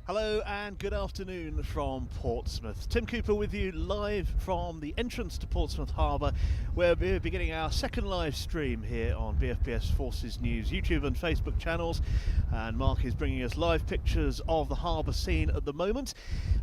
Hello and good afternoon from Portsmouth. Tim Cooper with you live from the entrance to Portsmouth Harbour, where we're beginning our second live stream here on BFBS Forces News YouTube and Facebook channels. And Mark is bringing us live pictures of the harbour scene at the moment.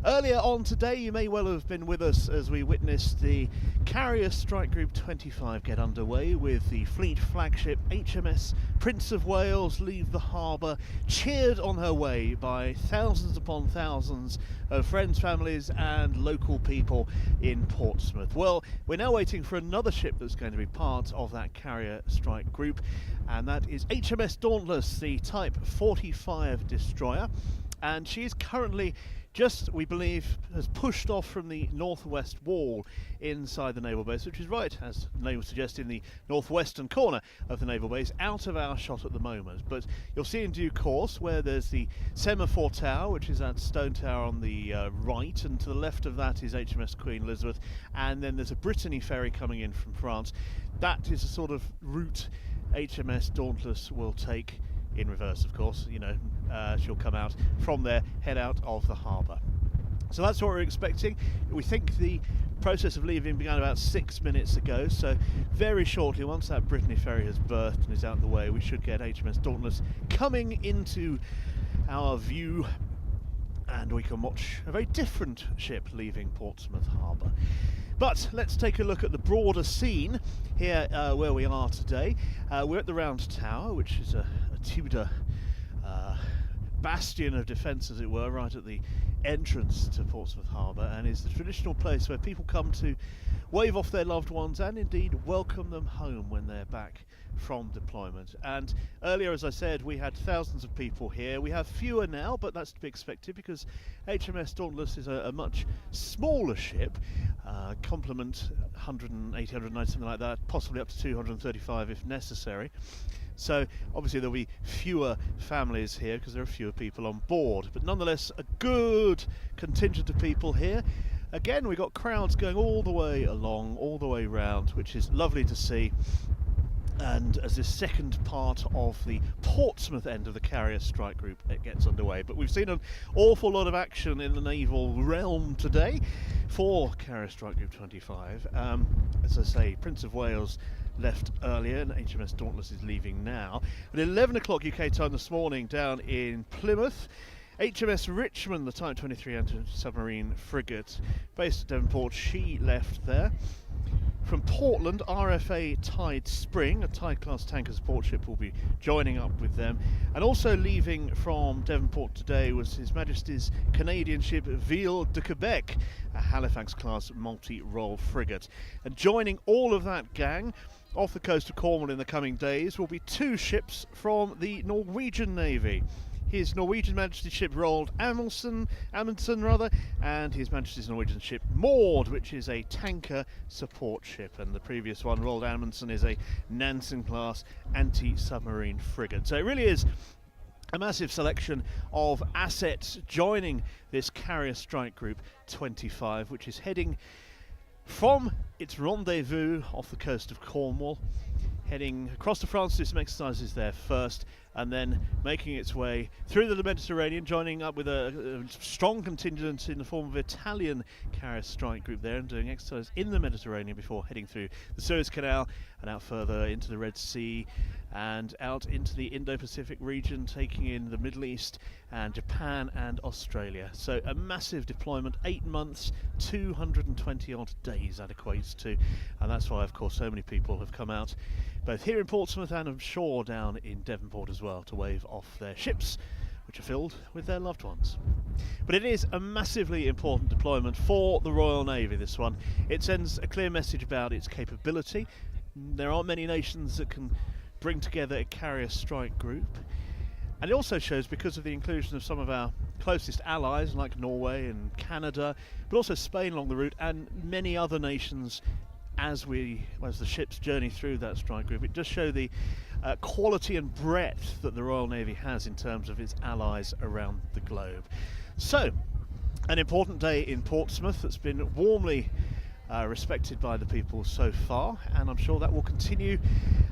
Earlier on today, you may well have been with us as we witnessed the Carrier Strike Group 25 get underway, with the fleet flagship HMS Prince of Wales leave the harbour, cheered on her way by thousands upon thousands of friends, families and local people in Portsmouth. Well, we're now waiting for another ship that's going to be part of that Carrier Strike Group, and that is HMS Dauntless, the Type 45 destroyer, and she is currently just, we believe, has pushed off from the northwest wall inside the naval base, which is right, as the name would suggest, in the northwestern corner of the naval base, out of our shot at the moment. But you'll see in due course where there's the semaphore tower, which is that stone tower on the right, and to the left of that is HMS Queen Elizabeth, and then there's a Brittany ferry coming in from France. That is the sort of route HMS Dauntless will take, in reverse of course. You know, she'll come out from there, head out of the harbour. So that's what we're expecting. We think the process of leaving began about 6 minutes ago, so very shortly, once that Brittany ferry has berthed and is out of the way, we should get HMS Dauntless coming into our view, and we can watch a very different ship leaving Portsmouth Harbour. But let's take a look at the broader scene here where we are today. We're at the Round Tower, which is a Tudor bastion of defence, as it were, right at the entrance to Portsmouth Harbour, and is the traditional place where people come to wave off their loved ones and indeed welcome them home when they're back from deployment. And earlier, as I said, we had thousands of people here. We have fewer now, but that's to be expected because HMS Dauntless is a much smaller ship, complement 180, 190, something like that, possibly up to 235 if necessary. So obviously there'll be fewer families here because there are fewer people on board, but nonetheless a good contingent of people here. Again, we've got crowds going all the way along, all the way round, which is lovely to see. And as this second part of the Portsmouth end of the Carrier Strike Group, it gets underway. But we've seen an awful lot of action in the naval realm today for Carrier Strike Group 25. As I say, Prince of Wales left earlier and HMS Dauntless is leaving now. At 11 o'clock UK time this morning down in Plymouth, HMS Richmond, the Type 23 anti-submarine frigate based at Devonport, she left there. From Portland, RFA Tide Spring, a Tide-class tanker support ship, will be joining up with them. And also leaving from Devonport today was His Majesty's Canadian ship Ville de Quebec, a Halifax-class multi-role frigate. And joining all of that gang off the coast of Cornwall in the coming days will be two ships from the Norwegian Navy. His Norwegian Majesty's ship Roald Amundsen, and His Majesty's Norwegian ship Maud, which is a tanker support ship, and the previous one, Roald Amundsen, is a Nansen-class anti-submarine frigate. So it really is a massive selection of assets joining this Carrier Strike Group 25, which is heading from its rendezvous off the coast of Cornwall, heading across to France to do some exercises there first, and then making its way through the Mediterranean, joining up with a strong contingent in the form of Italian Carrier Strike Group there, and doing exercise in the Mediterranean before heading through the Suez Canal and out further into the Red Sea and out into the Indo-Pacific region, taking in the Middle East and Japan and Australia. So a massive deployment, 8 months, 220 odd days that equates to, and that's why of course so many people have come out both here in Portsmouth and I'm sure down in Devonport as well to wave off their ships, which are filled with their loved ones. But it is a massively important deployment for the Royal Navy, this one. It sends a clear message about its capability. There aren't many nations that can bring together a carrier strike group, and it also shows, because of the inclusion of some of our closest allies like Norway and Canada, but also Spain along the route and many other nations as the ships journey through that strike group. It does show the quality and breadth that the Royal Navy has in terms of its allies around the globe. So, an important day in Portsmouth that's been warmly respected by the people so far, and I'm sure that will continue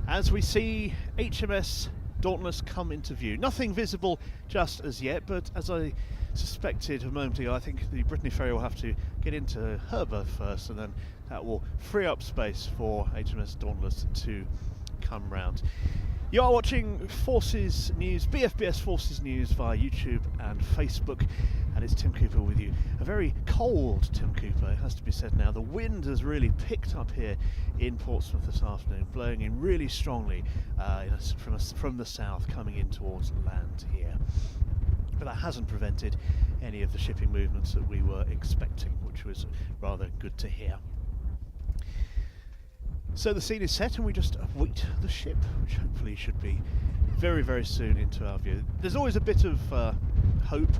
as we see HMS Dauntless come into view. Nothing visible just as yet, but as I suspected a moment ago, I think the Brittany Ferry will have to get into her berth first, and then that will free up space for HMS Dauntless to come round. You are watching Forces News, BFBS Forces News via YouTube and Facebook, and it's Tim Cooper with you. A very cold Tim Cooper, it has to be said now. The wind has really picked up here in Portsmouth this afternoon, blowing in really strongly from the south, coming in towards land here. But that hasn't prevented any of the shipping movements that we were expecting, which was rather good to hear. So the scene is set and we just await the ship, which hopefully should be very, very soon into our view. There's always a bit of hope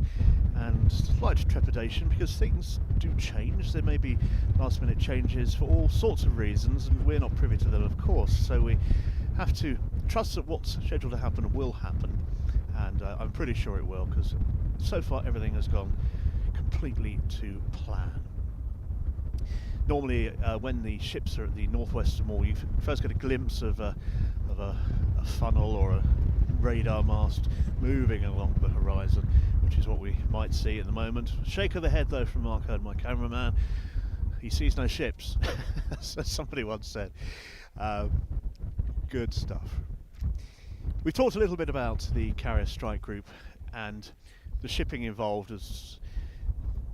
and slight trepidation because things do change. There may be last minute changes for all sorts of reasons, and we're not privy to them, of course, so we have to trust that what's scheduled to happen will happen, and I'm pretty sure it will, because so far everything has gone completely to plan. Normally, when the ships are at the northwestern wall, you first get a glimpse of a funnel or a radar mast moving along the horizon, which is what we might see at the moment. Shake of the head, though, from Mark Hurd, my cameraman. He sees no ships, as somebody once said. Good stuff. We've talked a little bit about the carrier strike group and the shipping involved as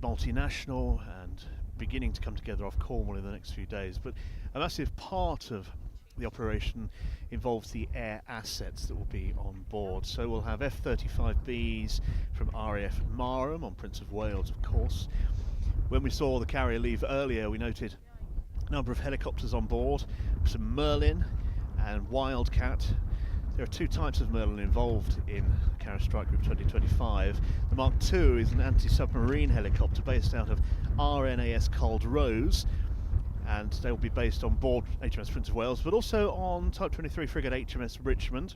multinational and beginning to come together off Cornwall in the next few days, but a massive part of the operation involves the air assets that will be on board. So we'll have F-35Bs from RAF Marham on Prince of Wales, of course. When we saw the carrier leave earlier, we noted a number of helicopters on board, some Merlin and Wildcat. There are two types of Merlin involved in Carrier Strike Group 2025. The Mark II is an anti-submarine helicopter based out of RNAS Culdrose, and they will be based on board HMS Prince of Wales, but also on Type 23 frigate HMS Richmond.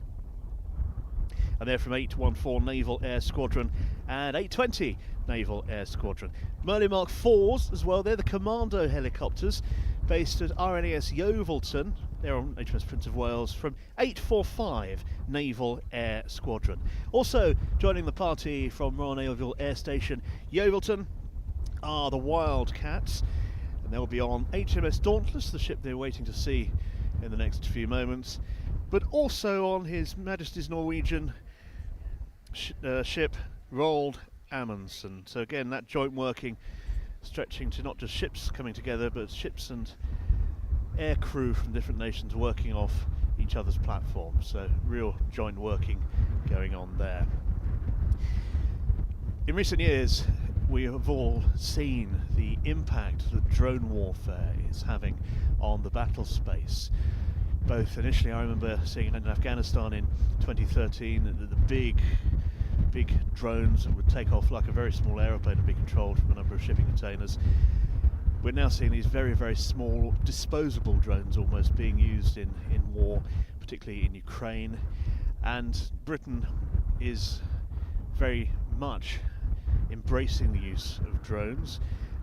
And they're from 814 Naval Air Squadron and 820 Naval Air Squadron. Merlin Mark IVs as well, they're the commando helicopters based at RNAS Yeovilton. They're on HMS Prince of Wales from 845 Naval Air Squadron. Also joining the party from Royal Naval Air Station Yeovilton are the Wildcats, and they'll be on HMS Dauntless, the ship they're waiting to see in the next few moments, but also on His Majesty's Norwegian ship Roald Amundsen. So again, that joint working stretching to not just ships coming together, but ships and air crew from different nations working off each other's platforms. So real joint working going on there. In recent years, we have all seen the impact that drone warfare is having on the battle space. Both initially, I remember seeing in Afghanistan in 2013, the big drones that would take off like a very small aeroplane and be controlled from a number of shipping containers. We're now seeing these very, very small disposable drones almost being used in war, particularly in Ukraine. And Britain is very much embracing the use of drones,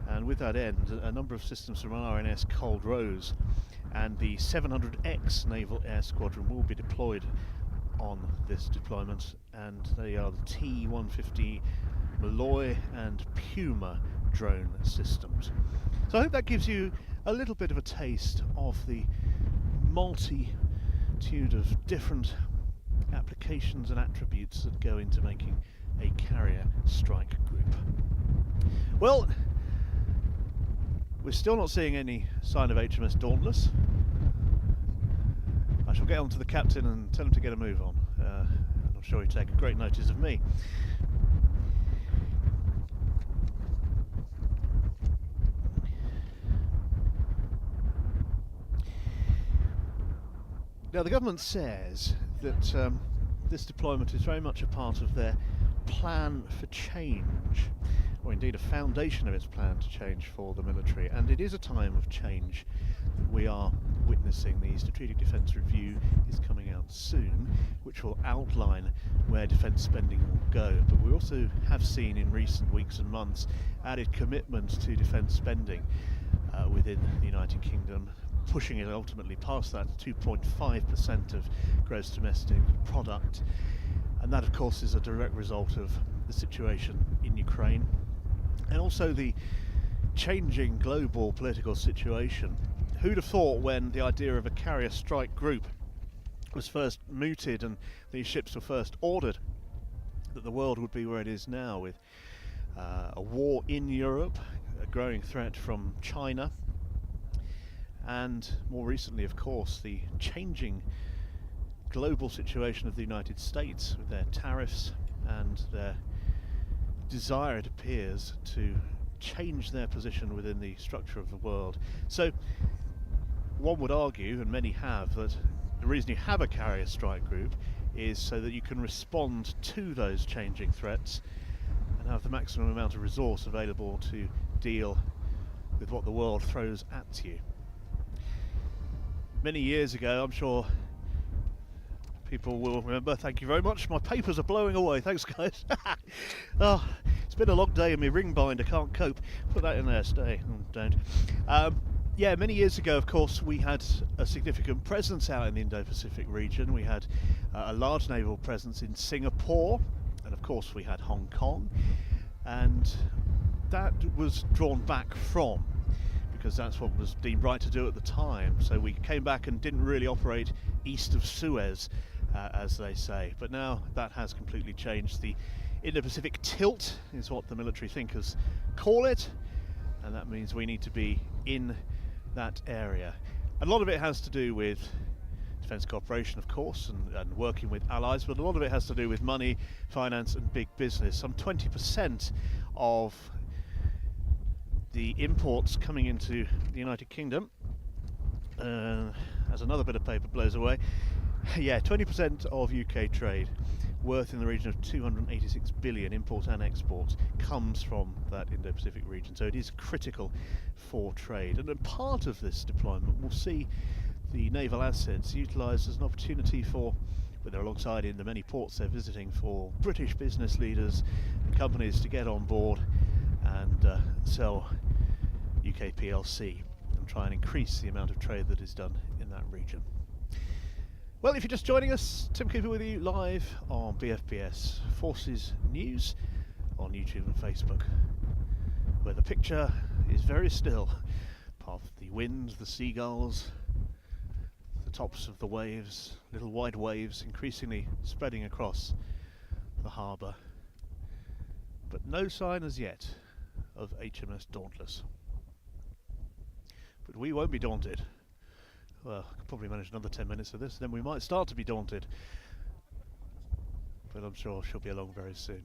and with that end, a number of systems from RNS Culdrose and the 700X Naval Air Squadron will be deployed on this deployment, and they are the T-150 Malloy and Puma drone systems. So I hope that gives you a little bit of a taste of the multitude of different applications and attributes that go into making a carrier strike group. Well, we're still not seeing any sign of HMS Dauntless. I shall get on to the captain and tell him to get a move on. I'm sure he'll take great notice of me. Now, the government says that this deployment is very much a part of their plan for change, or indeed a foundation of its plan to change for the military, and it is a time of change that we are witnessing. The Strategic Defence Review is coming out soon, which will outline where defence spending will go, but we also have seen in recent weeks and months added commitment to defence spending within the United Kingdom, pushing it ultimately past that 2.5% of gross domestic product. And that, of course, is a direct result of the situation in Ukraine and also the changing global political situation. Who'd have thought, when the idea of a carrier strike group was first mooted and these ships were first ordered, that the world would be where it is now, with a war in Europe, a growing threat from China, and more recently, of course, the changing global situation of the United States with their tariffs and their desire, it appears, to change their position within the structure of the world. So one would argue, and many have, that the reason you have a carrier strike group is so that you can respond to those changing threats and have the maximum amount of resource available to deal with what the world throws at you. Many years ago, I'm sure people will remember, thank you very much, my papers are blowing away, thanks guys. Oh, it's been a long day and my ring binder can't cope. Put that in there, stay, don't. Yeah, many years ago, of course, we had a significant presence out in the Indo-Pacific region. We had a large naval presence in Singapore, and of course we had Hong Kong, and that was drawn back from, because that's what was deemed right to do at the time. So we came back and didn't really operate east of Suez, as they say. But now that has completely changed. The Indo-Pacific tilt is what the military thinkers call it, and that means we need to be in that area. A lot of it has to do with defence cooperation, of course, and working with allies, but a lot of it has to do with money, finance and big business. Some 20% of the imports coming into the United Kingdom, as another bit of paper blows away, yeah, 20% of UK trade, worth in the region of 286 billion, import and export, comes from that Indo-Pacific region. So it is critical for trade. And a part of this deployment will see the naval assets utilised as an opportunity for, but they're alongside in the many ports they're visiting, for British business leaders and companies to get on board and sell UK PLC and try and increase the amount of trade that is done in that region. Well, if you're just joining us, Tim Cooper with you live on BFBS Forces News on YouTube and Facebook, where the picture is very still, apart from the wind, the seagulls, the tops of the waves, little wide waves increasingly spreading across the harbour, but no sign as yet of HMS Dauntless. But we won't be daunted. Well, I could probably manage another 10 minutes of this, then we might start to be daunted. But I'm sure she'll be along very soon.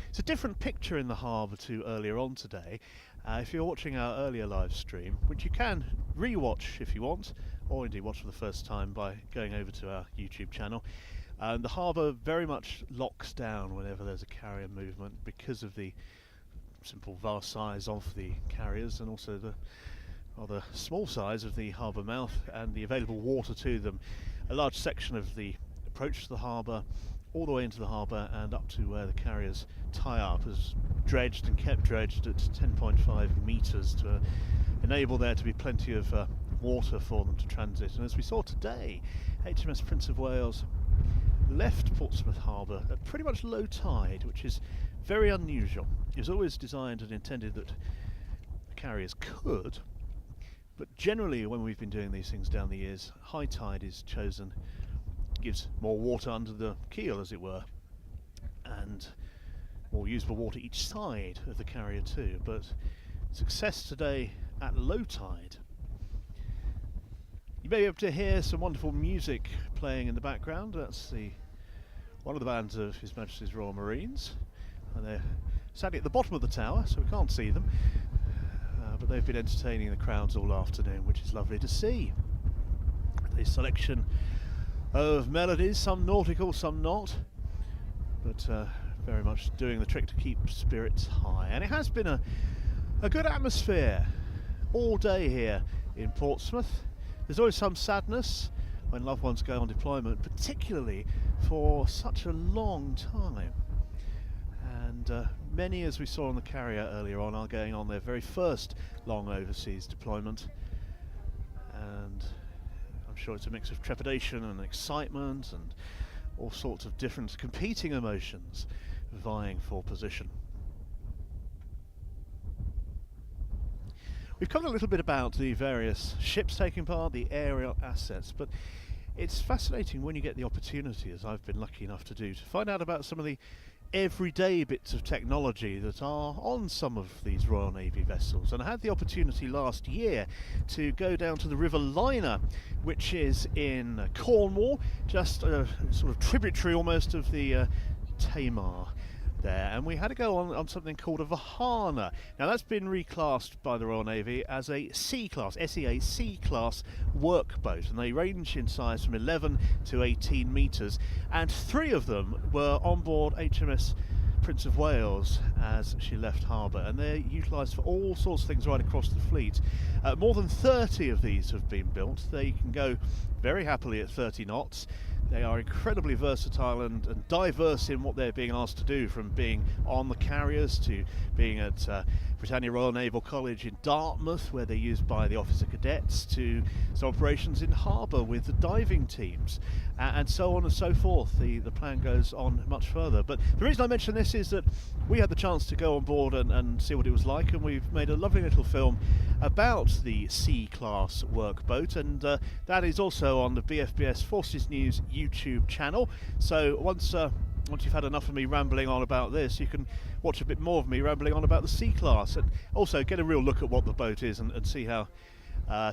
It's a different picture in the harbour to earlier on today. If you're watching our earlier live stream, which you can re-watch if you want, or indeed watch for the first time by going over to our YouTube channel, the harbour very much locks down whenever there's a carrier movement because of the simple vast size of the carriers and also the rather small size of the harbour mouth and the available water to them. A large section of the approach to the harbour, all the way into the harbour and up to where the carriers tie up, is dredged and kept dredged at 10.5 metres to enable there to be plenty of water for them to transit. And as we saw today, HMS Prince of Wales left Portsmouth Harbour at pretty much low tide, which is very unusual. It was always designed and intended that the carriers could, but generally when we've been doing these things down the years, high tide is chosen gives more water under the keel, as it were, and more usable water each side of the carrier too. But success today at low tide. You may be able to hear some wonderful music playing in the background. That's one of the bands of His Majesty's Royal Marines, and they're sadly at the bottom of the tower, so we can't see them, but they've been entertaining the crowds all afternoon, which is lovely to see. A selection of melodies, some nautical, some not, but very much doing the trick to keep spirits high. And it has been a good atmosphere all day here in Portsmouth. There's always some sadness when loved ones go on deployment, particularly for such a long time. And many, as we saw on the carrier earlier on, are going on their very first long overseas deployment. And I'm sure it's a mix of trepidation and excitement and all sorts of different competing emotions vying for position. We've covered a little bit about the various ships taking part, the aerial assets, but it's fascinating when you get the opportunity, as I've been lucky enough to do, to find out about some of the everyday bits of technology that are on some of these Royal Navy vessels. And I had the opportunity last year to go down to the River Liner, which is in Cornwall, just a sort of tributary almost of the Tamar there, and we had to go on something called a Vahana. Now that's been reclassed by the Royal Navy as a C-class, SEA C-class workboat, and they range in size from 11 to 18 metres, and 3 of them were on board HMS Prince of Wales as she left harbour, and they're utilised for all sorts of things right across the fleet. More than 30 of these have been built. They can go very happily at 30 knots. They are incredibly versatile and diverse in what they're being asked to do, from being on the carriers to being at Britannia Royal Naval College in Dartmouth, where they're used by the officer cadets, to some operations in harbour with the diving teams, and so on and so forth. The plan goes on much further. But the reason I mention this is that we had the chance to go on board and see what it was like, and we've made a lovely little film about the C-class workboat, and that is also on the BFBS Forces News YouTube channel. So once you've had enough of me rambling on about this, you can watch a bit more of me rambling on about the C-class, and also get a real look at what the boat is and see how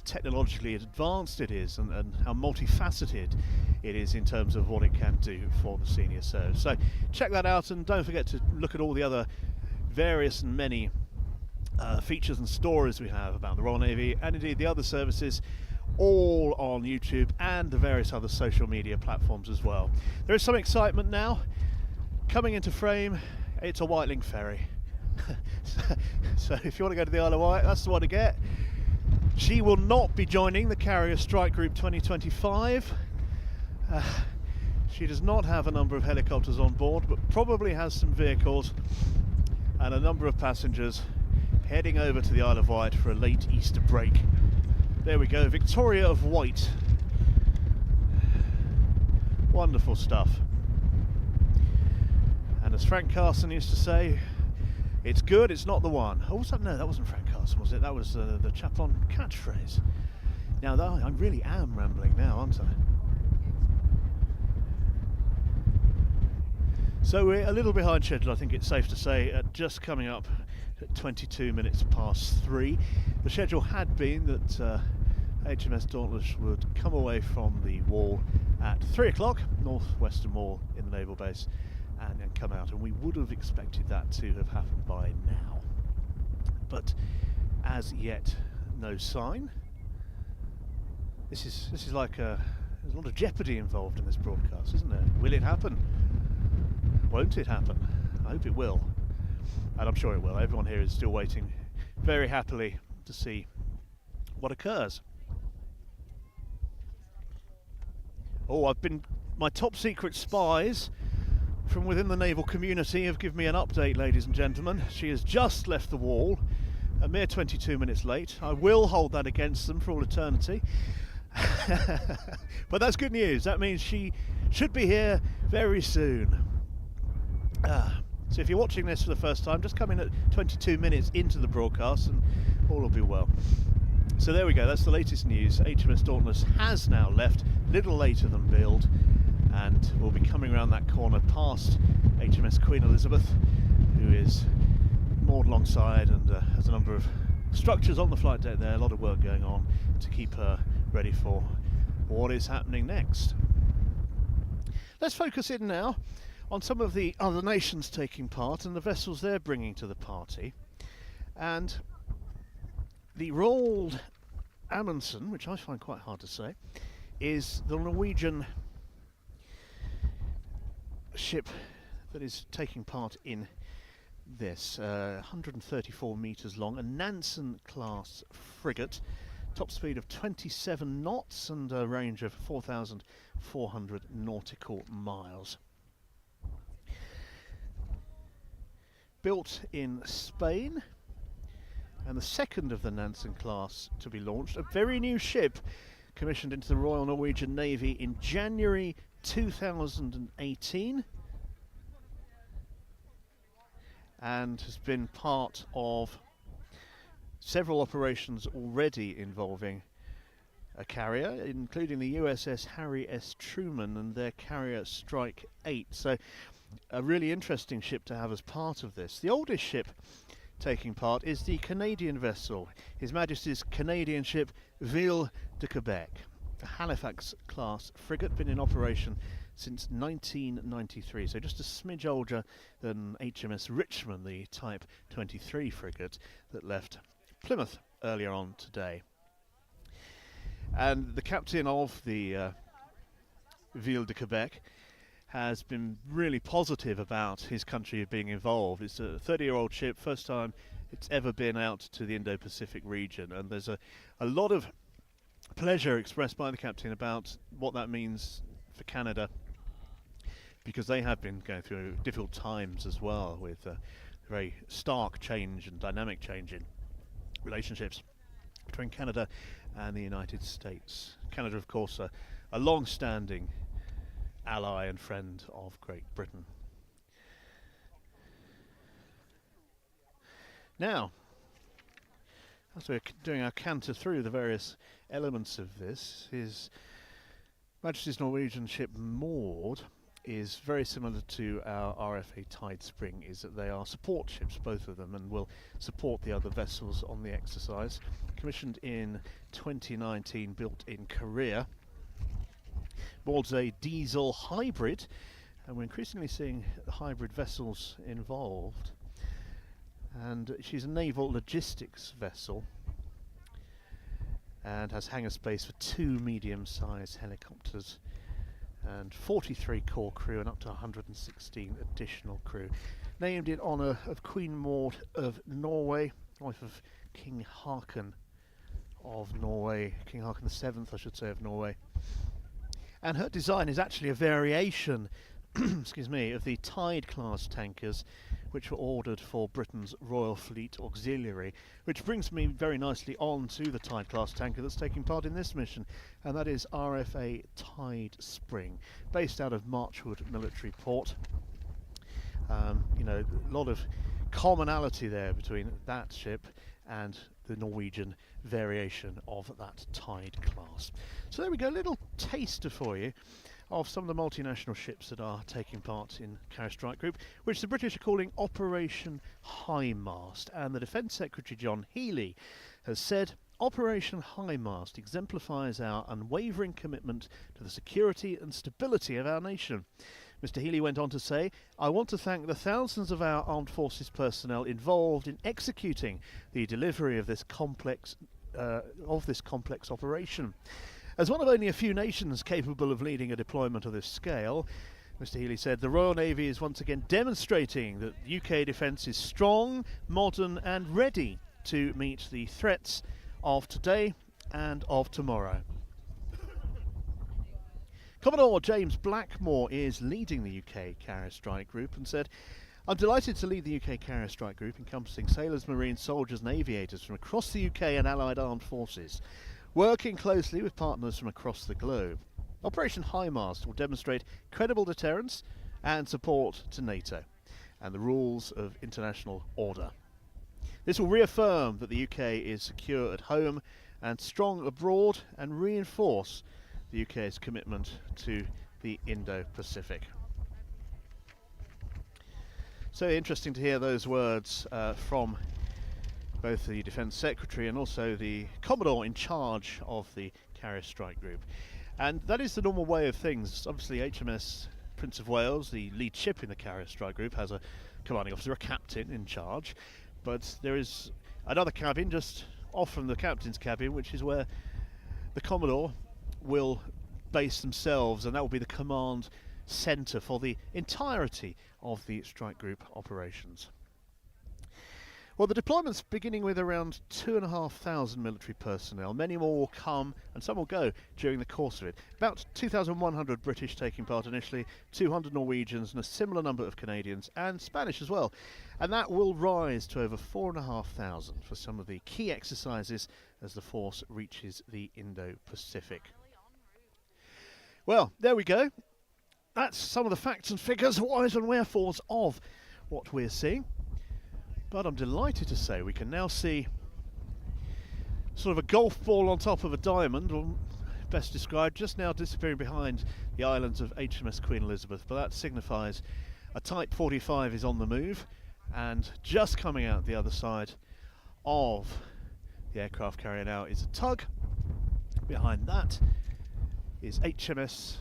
technologically advanced it is, and how multifaceted it is in terms of what it can do for the senior service. So check that out, and don't forget to look at all the other various and many features and stories we have about the Royal Navy and indeed the other services, all on YouTube and the various other social media platforms as well. There is some excitement now coming into frame. It's a Whiteling ferry. So if you want to go to the Isle of Wight, that's the one to get. She will not be joining the Carrier Strike Group 2025. She does not have a number of helicopters on board, but probably has some vehicles and a number of passengers heading over to the Isle of Wight for a late Easter break. There we go, Victoria of Wight. Wonderful stuff. And as Frank Carson used to say, it's good, it's not the one. Oh, no, that wasn't Frank Carson, was it? That was the chap on catchphrase. Now, I really am rambling now, aren't I? So we're a little behind schedule, I think it's safe to say, just coming up at 22 minutes past 3. The schedule had been that HMS Dauntless would come away from the wall at 3 o'clock, northwestern wall in the naval base, and come out, and we would have expected that to have happened by now. But as yet, no sign. This is like there's a lot of jeopardy involved in this broadcast, isn't there? Will it happen? Won't it happen? I hope it will. And I'm sure it will. Everyone here is still waiting very happily to see what occurs. Oh, my top secret spies from within the naval community have given me an update, ladies and gentlemen. She has just left the wall, a mere 22 minutes late. I will hold that against them for all eternity. But that's good news. That means she should be here very soon. So if you're watching this for the first time, just come in at 22 minutes into the broadcast and all will be well. So there we go, that's the latest news. HMS Dauntless has now left, a little later than billed, and we'll be coming around that corner past HMS Queen Elizabeth, who is moored alongside and has a number of structures on the flight deck there, a lot of work going on to keep her ready for what is happening next. Let's focus in now on some of the other nations taking part and the vessels they're bringing to the party. And the Roald Amundsen, which I find quite hard to say, is the Norwegian ship that is taking part in this 134 metres long, a Nansen class frigate, top speed of 27 knots and a range of 4,400 nautical miles. Built in Spain, and the second of the Nansen class to be launched, a very new ship commissioned into the Royal Norwegian Navy in January 2018 and has been part of several operations already involving a carrier, including the USS Harry S. Truman and their carrier Strike 8. So a really interesting ship to have as part of this. The oldest ship taking part is the Canadian vessel, His Majesty's Canadian ship Ville de Quebec, a Halifax class frigate, been in operation since 1993, so just a smidge older than HMS Richmond, the Type 23 frigate that left Plymouth earlier on today. And the captain of the Ville de Quebec has been really positive about his country being involved. It's a 30-year-old ship, first time it's ever been out to the Indo-Pacific region, and there's a lot of pleasure expressed by the captain about what that means for Canada, because they have been going through difficult times as well, with a very stark change and dynamic change in relationships between Canada and the United States. Canada, of course, a long-standing ally and friend of Great Britain. Now, as we're doing our canter through the various elements of this, His Majesty's Norwegian ship Maud is very similar to our RFA Tide Spring, is that they are support ships, both of them, and will support the other vessels on the exercise. Commissioned in 2019, built in Korea. Maud's a diesel hybrid, and we're increasingly seeing hybrid vessels involved. And she's a naval logistics vessel and has hangar space for 2 medium-sized helicopters and 43 core crew and up to 116 additional crew. Named in honour of Queen Maud of Norway, wife of King Haakon of Norway, King Haakon VII, I should say, of Norway. And her design is actually a variation excuse me, of the Tide class tankers which were ordered for Britain's Royal Fleet Auxiliary, which brings me very nicely on to the Tide class tanker that's taking part in this mission, and that is RFA Tide Spring, based out of Marchwood Military Port. You know, a lot of commonality there between that ship and the Norwegian variation of that Tide class. So there we go, a little taster for you of some of the multinational ships that are taking part in Carrier Strike Group, which the British are calling Operation Highmast. And the Defence Secretary John Healey has said, Operation Highmast exemplifies our unwavering commitment to the security and stability of our nation. Mr. Healey went on to say, I want to thank the thousands of our armed forces personnel involved in executing the delivery of this complex operation. As one of only a few nations capable of leading a deployment of this scale, Mr. Healey said, the Royal Navy is once again demonstrating that UK defence is strong, modern and ready to meet the threats of today and of tomorrow. Commodore James Blackmore is leading the UK Carrier Strike Group and said, I'm delighted to lead the UK Carrier Strike Group, encompassing sailors, marines, soldiers and aviators from across the UK and Allied armed forces, working closely with partners from across the globe. Operation Highmast will demonstrate credible deterrence and support to NATO and the rules of international order. This will reaffirm that the UK is secure at home and strong abroad, and reinforce the UK's commitment to the Indo-Pacific. So interesting to hear those words from both the Defence Secretary and also the Commodore in charge of the Carrier Strike Group. And that is the normal way of things. Obviously HMS Prince of Wales, the lead ship in the Carrier Strike Group, has a commanding officer, a captain in charge, but there is another cabin just off from the captain's cabin, which is where the Commodore will base themselves, and that will be the command centre for the entirety of the strike group operations. Well, the deployment's beginning with around 2,500 military personnel. Many more will come and some will go during the course of it. About 2,100 British taking part initially, 200 Norwegians and a similar number of Canadians and Spanish as well. And that will rise to over 4,500 for some of the key exercises as the force reaches the Indo-Pacific. Well, there we go. That's some of the facts and figures, whys and wherefores of what we're seeing. But I'm delighted to say we can now see sort of a golf ball on top of a diamond, or best described, just now disappearing behind the islands of HMS Queen Elizabeth. But that signifies a Type 45 is on the move, and just coming out the other side of the aircraft carrier now is a tug. Behind that is HMS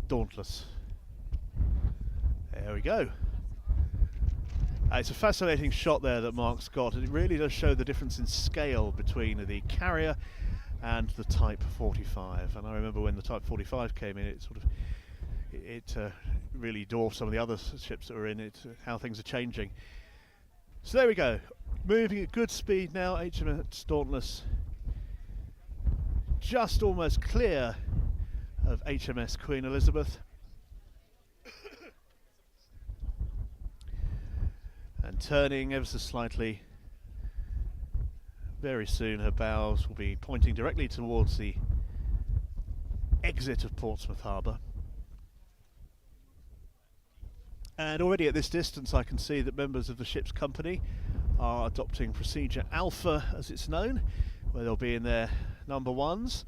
Dauntless. There we go. It's a fascinating shot there that Mark's got, and it really does show the difference in scale between the carrier and the Type 45. And I remember when the Type 45 came in, it really dwarfed some of the other ships that were in it, how things are changing. So there we go, moving at good speed now. HMS Dauntless just almost clear of HMS Queen Elizabeth. And turning ever so slightly. Very soon her bows will be pointing directly towards the exit of Portsmouth Harbour. And already at this distance I can see that members of the ship's company are adopting procedure Alpha, as it's known, where they'll be in their number ones,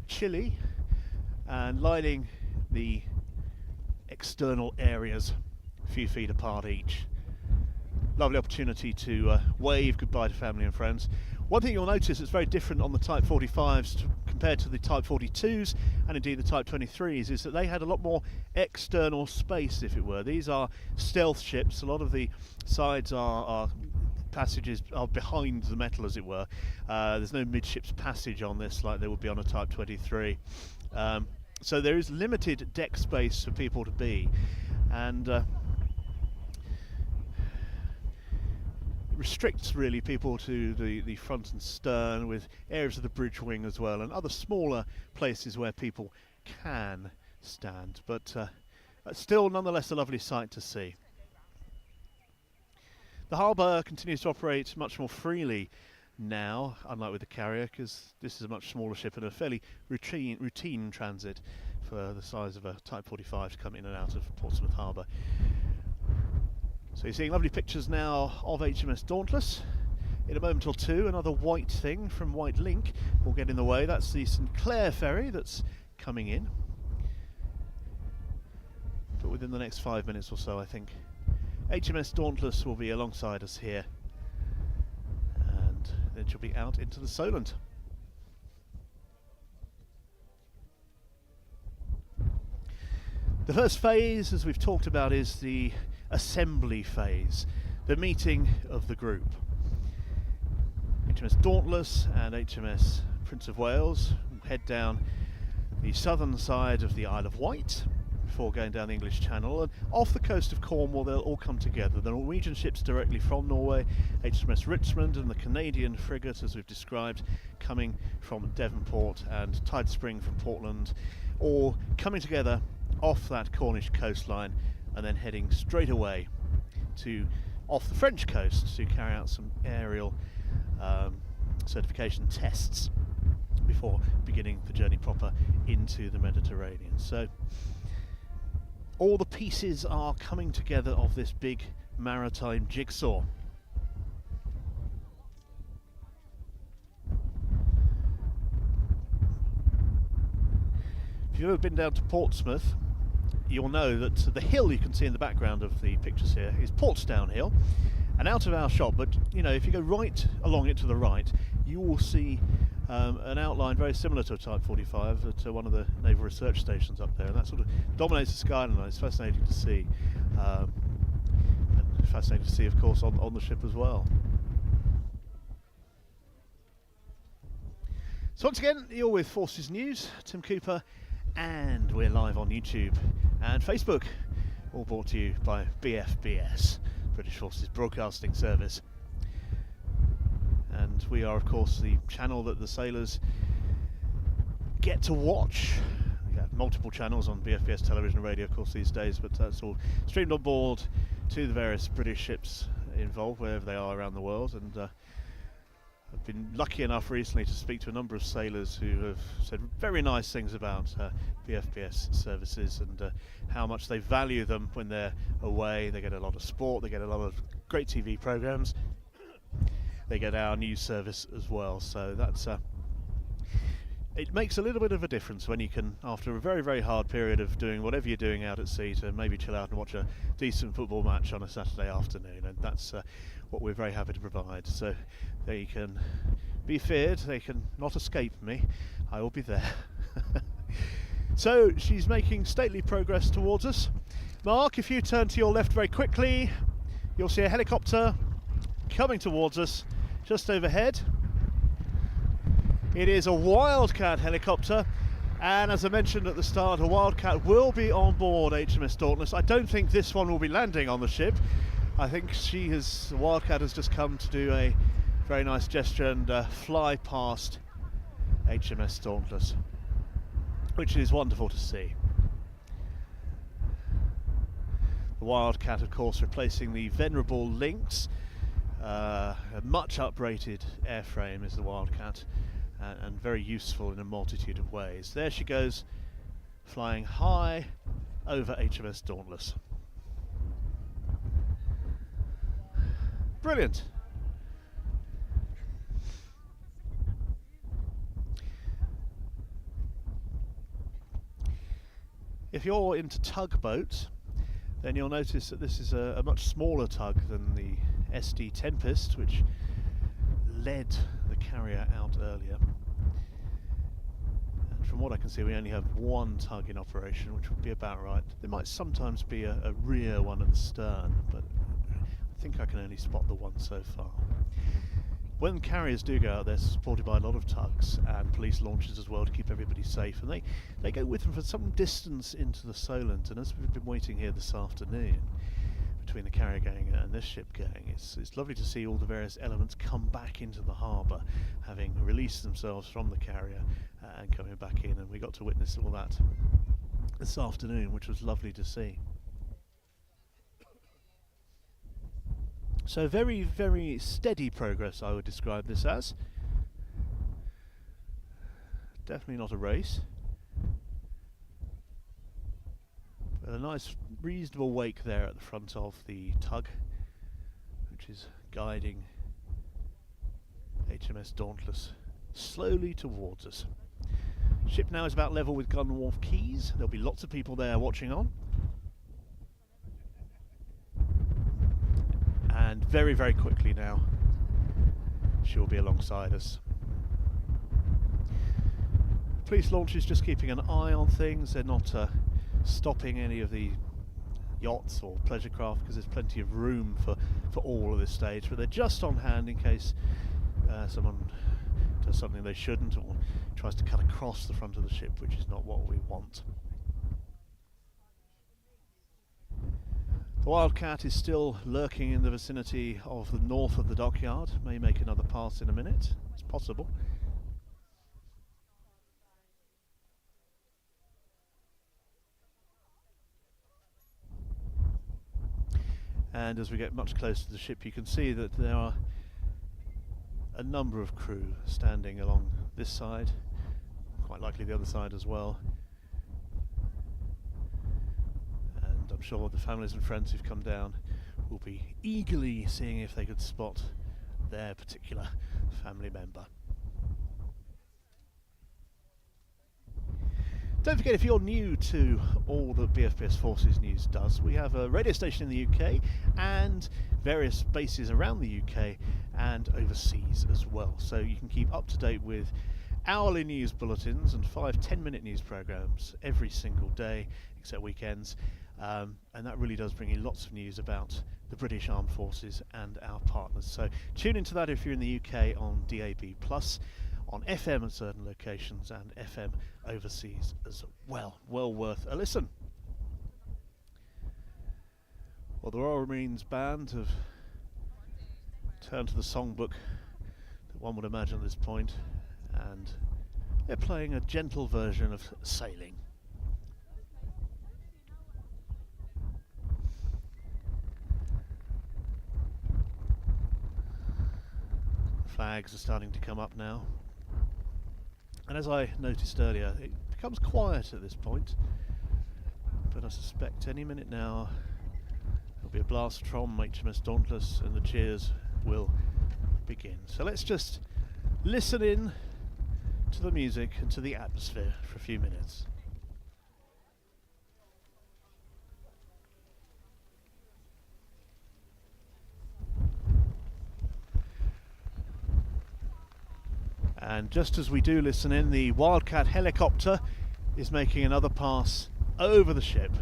Chile, and lining the external areas a few feet apart each. Lovely opportunity to wave goodbye to family and friends. One thing you'll notice that's very different on the Type 45s compared to the Type 42s and indeed the Type 23s is that they had a lot more external space, if it were. These are stealth ships. A lot of the sides are passages are behind the metal, as it were. There's no midships passage on this like there would be on a Type 23. So there is limited deck space for people to be, and restricts really people to the front and stern, with areas of the bridge wing as well and other smaller places where people can stand, but still nonetheless a lovely sight to see. The harbour continues to operate much more freely now, unlike with the carrier, because this is a much smaller ship and a fairly routine transit for the size of a Type 45 to come in and out of Portsmouth Harbour. So you're seeing lovely pictures now of HMS Dauntless. In a moment or two, another white thing from White Link will get in the way. That's the St Clair ferry that's coming in. But within the next 5 minutes or so, I think, HMS Dauntless will be alongside us here. And then she'll be out into the Solent. The first phase, as we've talked about, is the assembly phase, the meeting of the group. HMS Dauntless and HMS Prince of Wales head down the southern side of the Isle of Wight before going down the English Channel, and off the coast of Cornwall they'll all come together. The Norwegian ships directly from Norway, HMS Richmond, and the Canadian frigate, as we've described, coming from Devonport, and Tidespring from Portland, all coming together off that Cornish coastline and then heading straight away to off the French coast to carry out some aerial certification tests before beginning the journey proper into the Mediterranean. So all the pieces are coming together of this big maritime jigsaw. If you've ever been down to Portsmouth, you'll know that the hill you can see in the background of the pictures here is Portsdown Hill, and out of our shot, but you know, if you go right along it to the right, you will see an outline very similar to a Type 45 at one of the naval research stations up there, and that sort of dominates the skyline. It's fascinating to see, and fascinating to see, of course, on the ship as well. So once again, you're with Forces News, Tim Cooper, and we're live on YouTube and Facebook, all brought to you by BFBS, British Forces Broadcasting Service. And we are, of course, the channel that the sailors get to watch. We have multiple channels on BFBS television and radio, of course, these days, but that's all streamed on board to the various British ships involved, wherever they are around the world. And I've been lucky enough recently to speak to a number of sailors who have said very nice things about BFBS services and how much they value them when they're away. They get a lot of sport, they get a lot of great TV programs, they get our news service as well. So that's it makes a little bit of a difference when you can, after a very, very hard period of doing whatever you're doing out at sea, to maybe chill out and watch a decent football match on a Saturday afternoon, and that's what we're very happy to provide. So they can be feared, they can not escape me, I will be there. So she's making stately progress towards us. Mark, if you turn to your left very quickly, you'll see a helicopter coming towards us just overhead. It is a Wildcat helicopter, and as I mentioned at the start, a Wildcat will be on board HMS Dauntless. I don't think this one will be landing on the ship. I think the Wildcat has just come to do a very nice gesture and fly past HMS Dauntless, which is wonderful to see. The Wildcat, of course, replacing the venerable Lynx. A much uprated airframe is the Wildcat, and very useful in a multitude of ways. There she goes, flying high over HMS Dauntless. Brilliant. If you're into tugboats, then you'll notice that this is a much smaller tug than the SD Tempest, which led the carrier out earlier. And from what I can see, we only have one tug in operation, which would be about right. There might sometimes be a rear one at the stern, but I think I can only spot the one so far. When carriers do go out, they're supported by a lot of tugs and police launches as well to keep everybody safe, and they go with them for some distance into the Solent. And as we've been waiting here this afternoon between the carrier going and this ship going, it's lovely to see all the various elements come back into the harbour, having released themselves from the carrier and coming back in, and we got to witness all that this afternoon, which was lovely to see. So very, very steady progress, I would describe this as. Definitely not a race. But a nice, reasonable wake there at the front of the tug, which is guiding HMS Dauntless slowly towards us. Ship now is about level with Gun Wharf Quays. There'll be lots of people there watching on. And very, very quickly now, she'll be alongside us. Police launches just keeping an eye on things. They're not stopping any of the yachts or pleasure craft because there's plenty of room for all at this stage, but they're just on hand in case someone does something they shouldn't or tries to cut across the front of the ship, which is not what we want. The Wildcat is still lurking in the vicinity of the north of the dockyard. May make another pass in a minute. It's possible. And as we get much closer to the ship, you can see that there are a number of crew standing along this side, quite likely the other side as well. I'm sure the families and friends who've come down will be eagerly seeing if they could spot their particular family member. Don't forget, if you're new to all that BFBS Forces News does, we have a radio station in the UK and various bases around the UK and overseas as well. So you can keep up to date with hourly news bulletins and 5 10-minute news programmes every single day, except weekends. And that really does bring you lots of news about the British Armed Forces and our partners. So tune into that if you're in the UK on DAB+, on FM at certain locations and FM overseas as well. Well worth a listen. Well, the Royal Marines Band have turned to the songbook that one would imagine at this point, and they're playing a gentle version of Sailing. Flags are starting to come up now. And as I noticed earlier, it becomes quiet at this point, but I suspect any minute now there'll be a blast from HMS Dauntless and the cheers will begin. So let's just listen in to the music and to the atmosphere for a few minutes. And just as we do listen in, the Wildcat helicopter is making another pass over the ship,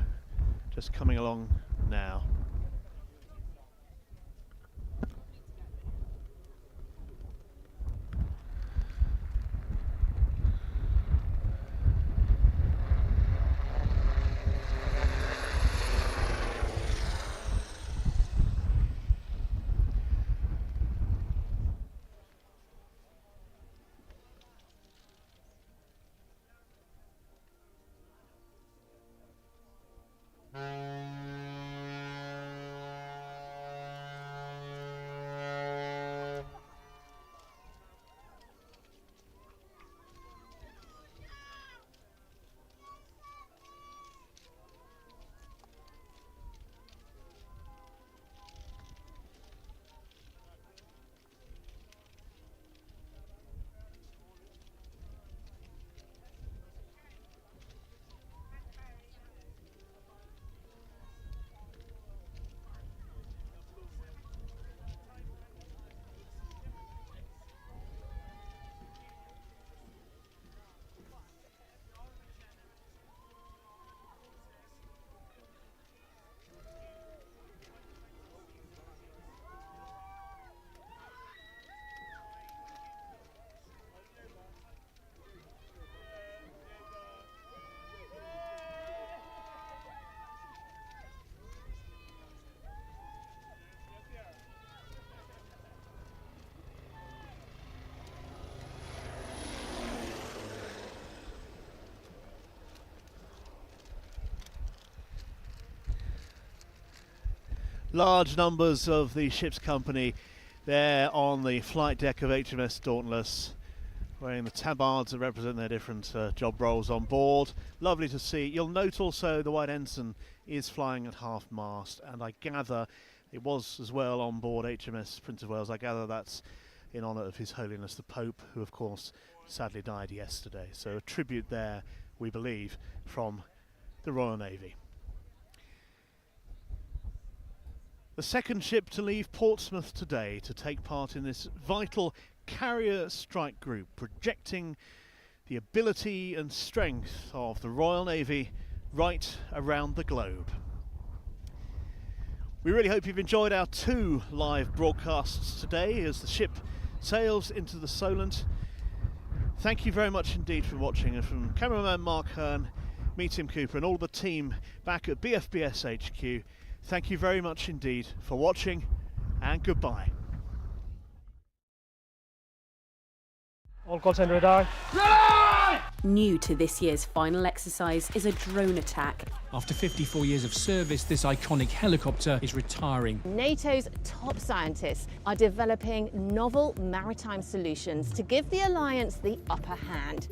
just coming along now. Large numbers of the ship's company there on the flight deck of HMS Dauntless, wearing the tabards that represent their different job roles on board. Lovely to see. You'll note also the White Ensign is flying at half mast, and I gather it was as well on board HMS Prince of Wales. I gather that's in honour of His Holiness the Pope, who of course sadly died yesterday. So a tribute there, we believe, from the Royal Navy. The second ship to leave Portsmouth today to take part in this vital carrier strike group, projecting the ability and strength of the Royal Navy right around the globe. We really hope you've enjoyed our 2 live broadcasts today as the ship sails into the Solent. Thank you very much indeed for watching, and from cameraman Mark Hearn, me Tim Cooper and all the team back at BFBS HQ, thank you very much indeed for watching, and goodbye. All gods under radar. New to this year's final exercise is a drone attack. After 54 years of service, this iconic helicopter is retiring. NATO's top scientists are developing novel maritime solutions to give the alliance the upper hand.